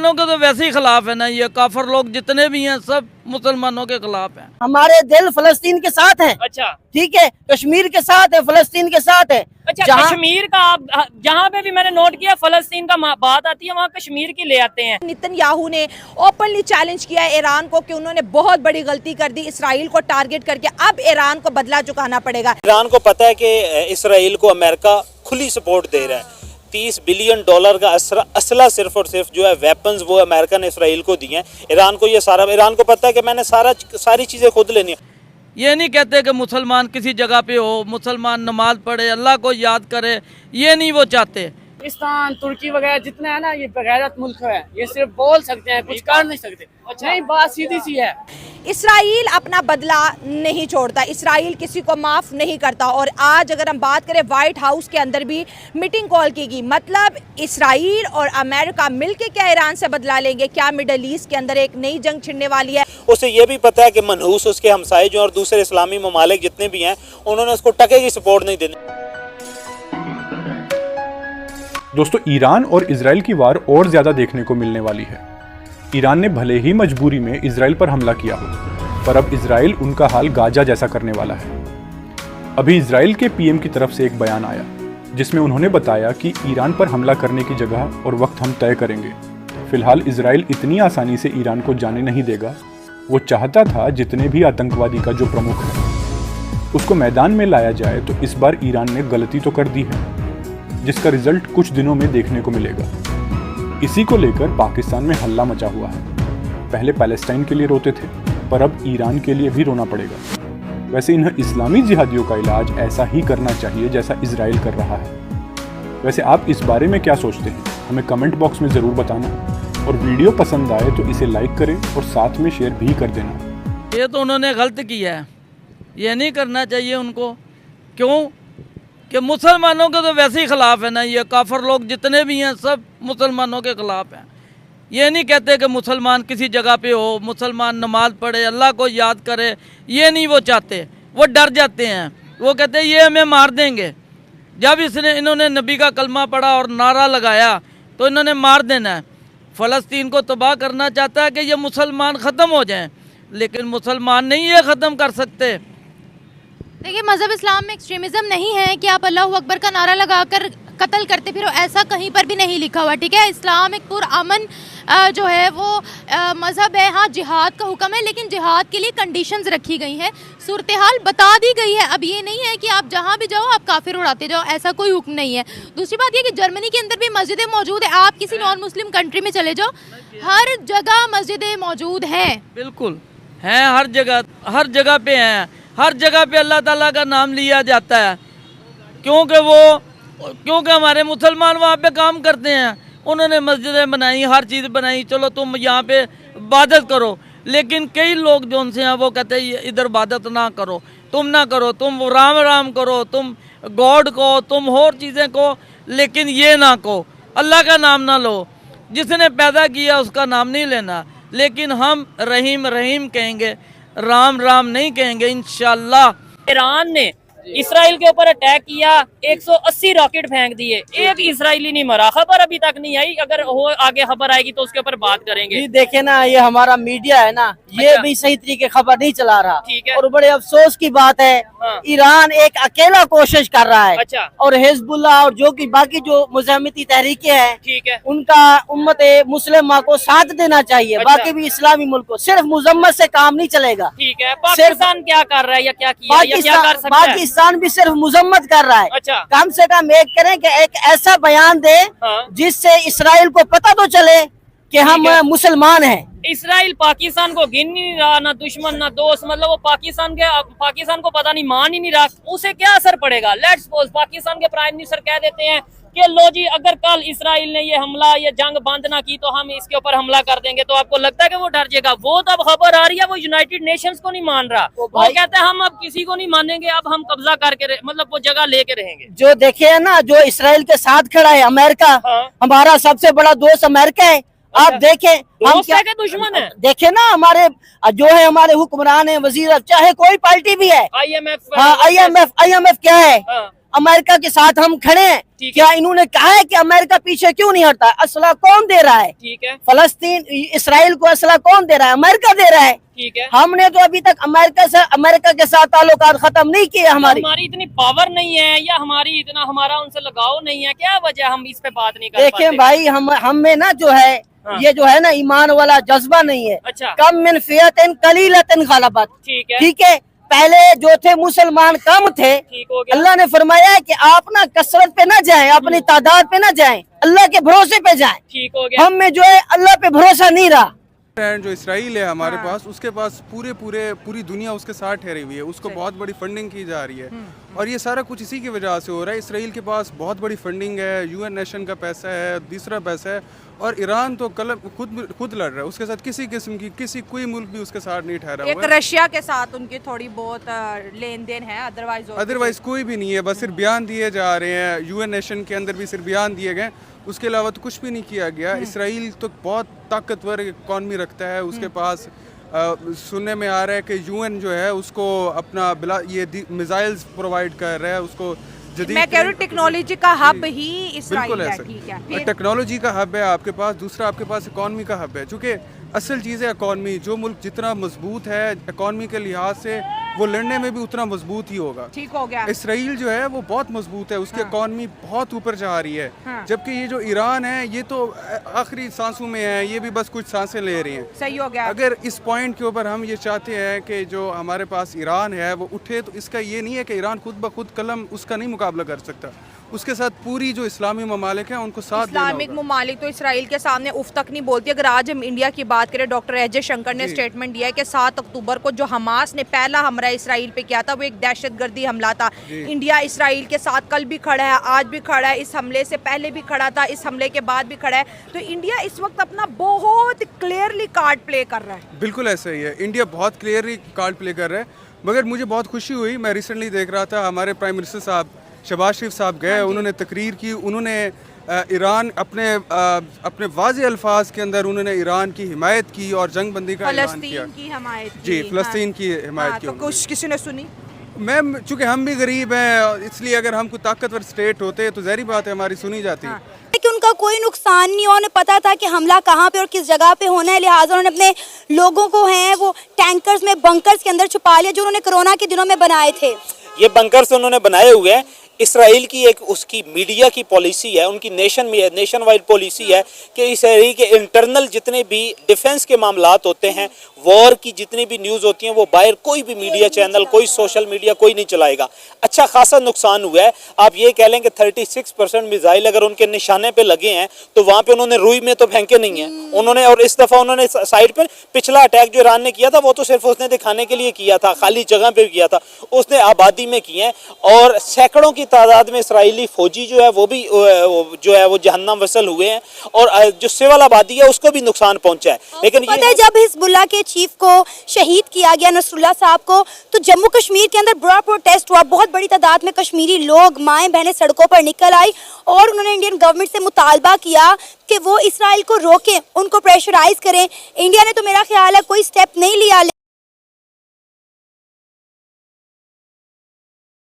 मुसलमानों के तो वैसे ही खिलाफ है ना, ये काफिर लोग जितने भी हैं सब मुसलमानों के खिलाफ हैं। हमारे दिल फलस्तीन के साथ है। अच्छा ठीक है, कश्मीर के साथ है, फलस्तीन के साथ है। अच्छा, कश्मीर का आप जहाँ पे भी मैंने नोट किया फलस्तीन का बात आती है, वहाँ कश्मीर की ले आते हैं। नेतन्याहू ने ओपनली चैलेंज किया है ईरान को कि उन्होंने बहुत बड़ी गलती कर दी इसराइल को टारगेट करके, अब ईरान को बदला चुकाना पड़ेगा। ईरान को पता है कि इसराइल को अमेरिका खुली सपोर्ट दे रहा है। $30 बिलियन का असला सिर्फ और सिर्फ जो है वेपन्स वो अमेरिका ने इसराइल को दिए हैं। ईरान को ये सारा, ईरान को पता है कि मैंने सारी चीज़ें खुद लेनी है। ये नहीं कहते कि मुसलमान किसी जगह पे हो, मुसलमान नमाज पढ़े, अल्लाह को याद करे, ये नहीं वो चाहते। पाकिस्तान, तुर्की वगैरह जितने हैं ना, ये बगैरत मुल्क है, ये सिर्फ बोल सकते हैं, कुछ कर नहीं सकते। अच्छा नहीं, बात सीधी सी है। इसराइल अपना बदला नहीं छोड़ता, इसराइल किसी को माफ नहीं करता। और आज अगर हम बात करें व्हाइट हाउस के अंदर भी मीटिंग कॉल की गई, मतलब इसराइल और अमेरिका मिलकर क्या ईरान से बदला लेंगे? क्या मिडल ईस्ट के अंदर एक नई जंग छिड़ने वाली है? उसे ये भी पता है कि मनहूस उसके हमसाये जो और दूसरे इस्लामी ममालिक जितने भी हैं, उन्होंने उसको टके की सपोर्ट नहीं देनी। दोस्तों, ईरान और इजराइल की वार और ज्यादा देखने को मिलने वाली है। ईरान ने भले ही मजबूरी में इजराइल पर हमला किया हो, पर अब इजराइल उनका हाल गाजा जैसा करने वाला है। अभी इजराइल के पीएम की तरफ से एक बयान आया जिसमें उन्होंने बताया कि ईरान पर हमला करने की जगह और वक्त हम तय करेंगे। फिलहाल इजराइल इतनी आसानी से ईरान को जाने नहीं देगा। वो चाहता था जितने भी आतंकवादी का जो प्रमुख है उसको मैदान में लाया जाए, तो इस बार ईरान ने गलती तो कर दी है, जिसका रिजल्ट कुछ दिनों में देखने को मिलेगा। इसी को लेकर पाकिस्तान में हल्ला मचा हुआ है। पहले पैलेस्टाइन के लिए रोते थे, पर अब ईरान के लिए भी रोना पड़ेगा। वैसे इन इस्लामी जिहादियों का इलाज ऐसा ही करना चाहिए जैसा इजराइल कर रहा है। वैसे आप इस बारे में क्या सोचते हैं, हमें कमेंट बॉक्स में ज़रूर बताना। और वीडियो पसंद आए तो इसे लाइक करें और साथ में शेयर भी कर देना। ये तो उन्होंने गलत किया है, ये नहीं करना चाहिए उनको। क्यों कि मुसलमानों के तो वैसे ही खिलाफ है ना, ये काफिर लोग जितने भी हैं सब मुसलमानों के खिलाफ हैं। ये नहीं कहते कि मुसलमान किसी जगह पे हो, मुसलमान नमाज पढ़े, अल्लाह को याद करे, ये नहीं वो चाहते। वो डर जाते हैं, वो कहते हैं ये हमें मार देंगे। जब इन्होंने नबी का कलमा पढ़ा और नारा लगाया तो इन्होंने मार देना है। फ़लस्तीन को तबाह करना चाहता है कि ये मुसलमान ख़त्म हो जाएं, लेकिन मुसलमान नहीं ये ख़त्म कर सकते। देखिए, मज़हब इस्लाम में एक्सट्रीमिज़म नहीं है कि आप अल्लाह अकबर का नारा लगाकर कत्ल करते फिर, ऐसा कहीं पर भी नहीं लिखा हुआ। ठीक है, इस्लाम एक पुरअमन जो है वो मज़हब है। हाँ, जिहाद का हुक्म है, लेकिन जिहाद के लिए कंडीशंस रखी गई हैं, सूरत हाल बता दी गई है। अब ये नहीं है कि आप जहाँ भी जाओ आप काफिर उड़ाते जाओ, ऐसा कोई हुक्म नहीं है। दूसरी बात ये कि जर्मनी के अंदर भी मस्जिदें मौजूद है, आप किसी नॉन मुस्लिम कंट्री में चले जाओ, हर जगह मस्जिदें मौजूद हैं। बिल्कुल हैं, हर जगह पे हैं, हर जगह पे अल्लाह ताला का नाम लिया जाता है। क्योंकि हमारे मुसलमान वहाँ पे काम करते हैं, उन्होंने मस्जिदें बनाई, हर चीज़ बनाई, चलो तुम यहाँ पे इबादत करो। लेकिन कई लोग जो उनसे हैं वो कहते हैं इधर इबादत ना करो, तुम ना करो, तुम राम राम करो, तुम गॉड को, तुम और चीज़ें को, लेकिन ये ना कहो, अल्लाह का नाम ना लो, जिसने पैदा किया उसका नाम नहीं लेना। लेकिन हम रहीम रहीम कहेंगे, राम राम नहीं कहेंगे इंशाअल्लाह। ईरान ने इसराइल के ऊपर अटैक किया, 180 रॉकेट फेंक दिए, एक इसराइली नहीं मरा। खबर अभी तक नहीं आई, अगर हो आगे खबर आएगी तो उसके ऊपर बात करेंगे। देखे ना, ये हमारा मीडिया है ना, ये अच्छा। भी सही तरीके खबर नहीं चला रहा। ठीक है। और बड़े अफसोस की बात है, हाँ। ईरान एक अकेला कोशिश कर रहा है। अच्छा। और हिजबुल्लाह और जो की बाकी जो मुजाहिमती तहरीकें हैं, ठीक है, उनका उम्मत मुस्लिमा को साथ देना चाहिए। अच्छा। बाकी भी इस्लामी मुल्क को, सिर्फ मुजम्मत से काम नहीं चलेगा। ठीक है। पाकिस्तान क्या कर रहा है या क्या किया या क्या कर सकता है? पाकिस्तान भी सिर्फ मुजम्मत कर रहा है। अच्छा। कम से कम एक करें कि एक ऐसा बयान दे हाँ। जिससे इसराइल को पता तो चले कि हम मुसलमान हैं। इसराइल पाकिस्तान को गिन नहीं रहा, ना दुश्मन ना दोस्त, मतलब वो पाकिस्तान को पता नहीं, मान ही नहीं रहा, उसे क्या असर पड़ेगा? लेट्स सपोज पाकिस्तान के प्राइम मिनिस्टर कह देते हैं कि लो जी, अगर कल इसराइल ने ये हमला, ये जंग बंद ना की तो हम इसके ऊपर हमला कर देंगे, तो आपको लगता है कि वो डर जाएगा? वो तो अब खबर आ रही है, वो यूनाइटेड नेशंस को नहीं मान रहा, वो कहते हैं हम अब किसी को नहीं मानेंगे, अब हम कब्जा करके मतलब वो जगह लेके रहेंगे। जो देखे है ना, जो इसराइल के साथ खड़ा है अमेरिका, हाँ। हमारा सबसे बड़ा दोस्त अमेरिका है। आप देखें, हम क्या दुश्मन है? देखे ना, हमारे जो है हमारे हुक्मरान है, वजीर, चाहे कोई पार्टी भी है, IMF। हाँ, IMF क्या है? हाँ। अमेरिका के साथ हम खड़े हैं। ठीक क्या इन्होंने कहा है कि अमेरिका पीछे क्यों नहीं हटता? असला कौन दे रहा है? ठीक है, फलस्तीन इसराइल को असला कौन दे रहा है? अमेरिका दे रहा है। ठीक है। हमने तो अभी तक अमेरिका के साथ ताल्लुकात खत्म नहीं किए। हमारी इतनी पावर नहीं है या हमारा उनसे लगाव नहीं है, क्या वजह हम इस पे बात नहीं कर पाते? देखें भाई, हम में ना जो है ये जो है ना ईमान वाला जज्बा नहीं है। अच्छा, कम मिन फियतिन कलीलतिन गलबत। ठीक है, ठीक है, पहले जो थे मुसलमान कम थे, ठीक हो गया। अल्लाह ने फरमाया है कि आप ना कसरत पे ना जाएं, अपनी तादाद पे ना जाएं, अल्लाह के भरोसे पे जाएं। ठीक हो गया। हम में जो है अल्लाह पे भरोसा नहीं रहा। जो इसराइल है हमारे पास, उसके पास पूरी दुनिया उसके साथ ठहरी हुई है, उसको बहुत बड़ी फंडिंग की जा रही है और ये सारा कुछ इसी की वजह से हो रहा है। इसराइल के पास बहुत बड़ी फंडिंग है, यूएन नेशन का पैसा है, दूसरा पैसा है, और ईरान तो खुद लड़ रहा है, उसके साथ किसी किस्म की कोई मुल्क भी उसके साथ नहीं ठहरा हुआ है। रशिया के साथ उनकी थोड़ी बहुत लेन देन है, अदरवाइज कोई भी नहीं है, बस सिर्फ बयान दिए जा रहे हैं। यूएन नेशन के अंदर भी सिर्फ बयान दिए गए, उसके अलावा तो कुछ भी नहीं किया गया। इसराइल तो बहुत ताकतवर इकॉनमी रखता है, उसके पास सुनने में आ रहा है कि यूएन जो है उसको अपना ये मिसाइल्स प्रोवाइड कर रहा है, उसको मैं कह रही हूँ टेक्नोलॉजी का हब ही इसराइल है। ठीक है, टेक्नोलॉजी का हब है आपके पास, दूसरा आपके पास इकॉनमी का हब है। चूँकि असल चीज़ है इकॉनमी, जो मुल्क जितना मजबूत है इकॉनमी के लिहाज से, वो लड़ने में भी उतना मजबूत ही होगा। ठीक हो गया। इसराइल जो है वो बहुत मजबूत है, उसकी इकॉनमी बहुत ऊपर जा रही है, जबकि ये जो ईरान है ये तो आखिरी सांसों में है, ये भी बस कुछ सांसें ले रही हैं। सही हो गया। अगर इस पॉइंट के ऊपर हम ये चाहते हैं कि जो हमारे पास ईरान है वो उठे, तो इसका ये नहीं है कि ईरान खुद ब खुद कलम उसका नहीं मुकाबला कर सकता, उसके साथ पूरी जो इस्लामी ममालिक हैं उनको साथ देना होगा। इस्लामिक ममालिक तो इसराइल के सामने उफ तक नहीं बोलती। अगर आज हम इंडिया की बात करें, डॉक्टर अजय शंकर ने स्टेटमेंट दिया है कि 7 अक्टूबर को जो हमास ने पहला हमला इसराइल पे किया था वो एक दहशतगर्दी हमला था। इंडिया इसराइल के साथ कल भी खड़ा है, आज भी खड़ा है, इस हमले से पहले भी खड़ा था, इस हमले के बाद भी खड़ा है। तो इंडिया इस वक्त अपना बहुत क्लियरली कार्ड प्ले कर रहा है। बिल्कुल ऐसा ही है, इंडिया बहुत क्लियरली कार्ड प्ले कर रहा है। मगर मुझे बहुत खुशी हुई, मैं रिसेंटली देख रहा था हमारे प्राइम मिनिस्टर साहब शहबाज शरीफ साहब गए, उन्होंने तकरीर की, उन्होंने ईरान अपने वाज़े अल्फाज के अंदर उन्होंने ईरान की हिमायत की और जंग बंदी का ऐलान किया। फ़लस्तीन की हिमायत की। जी, फ़लस्तीन की हिमायत की। तो कुछ किसी ने सुनी? मैम, चूँकि हम भी गरीब हैं, इसलिए अगर हम कोई ताकतवर स्टेट होते तो ज़ाहिर बात है हमारी सुनी जाती। कि उनका कोई नुकसान नहीं, उन्हें पता था कि हमला कहाँ पे और किस जगह पे होना है, लिहाजा उन्होंने अपने लोगों को हैं वो टैंकर्स में, बंकर्स के अंदर छुपा लिया, जो उन्होंने कोरोना के दिनों में बनाए थे। ये बंकर्स उन्होंने बनाए हुए हैं। इसराइल की एक उसकी मीडिया की पॉलिसी है, उनकी नेशन वाइड पॉलिसी है कि इसराइल के इंटरनल जितने भी डिफेंस के मामलात होते हैं, वॉर की जितनी भी न्यूज़ होती हैं, वो बाहर कोई भी मीडिया चैनल, कोई सोशल मीडिया कोई नहीं चलाएगा। अच्छा खासा नुकसान हुआ है। आप ये कह लें कि 36% मिसाइल अगर उनके निशाने पे लगे हैं तो वहाँ पे उन्होंने रुई में तो फेंके नहीं है उन्होंने। और इस दफ़ा उन्होंने साइड पर पिछला अटैक जो ईरान ने किया था वो तो सिर्फ उसने दिखाने के लिए किया था, खाली जगह पे किया था, उसने आबादी में किए हैं। और सैकड़ों की तादाद में इसराइली फौजी जो है वो भी जो है वो जहन्नम वसल हुए हैं, और जो सिविल आबादी है उसको भी नुकसान पहुंचा है। लेकिन पता है जब हिजबुल्लाह के चीफ को शहीद किया गया, नसरुल्लाह साहब को, तो जम्मू कश्मीर के अंदर बड़ा प्रोटेस्ट हुआ, बहुत बड़ी तादाद में कश्मीरी लोग, माएँ बहनें सड़कों पर निकल आई और उन्होंने इंडियन गवर्नमेंट से मुतालबा किया कि वो इसराइल को रोकें, उनको प्रेशराइज करें। इंडिया ने तो मेरा ख्याल है कोई स्टेप नहीं लिया।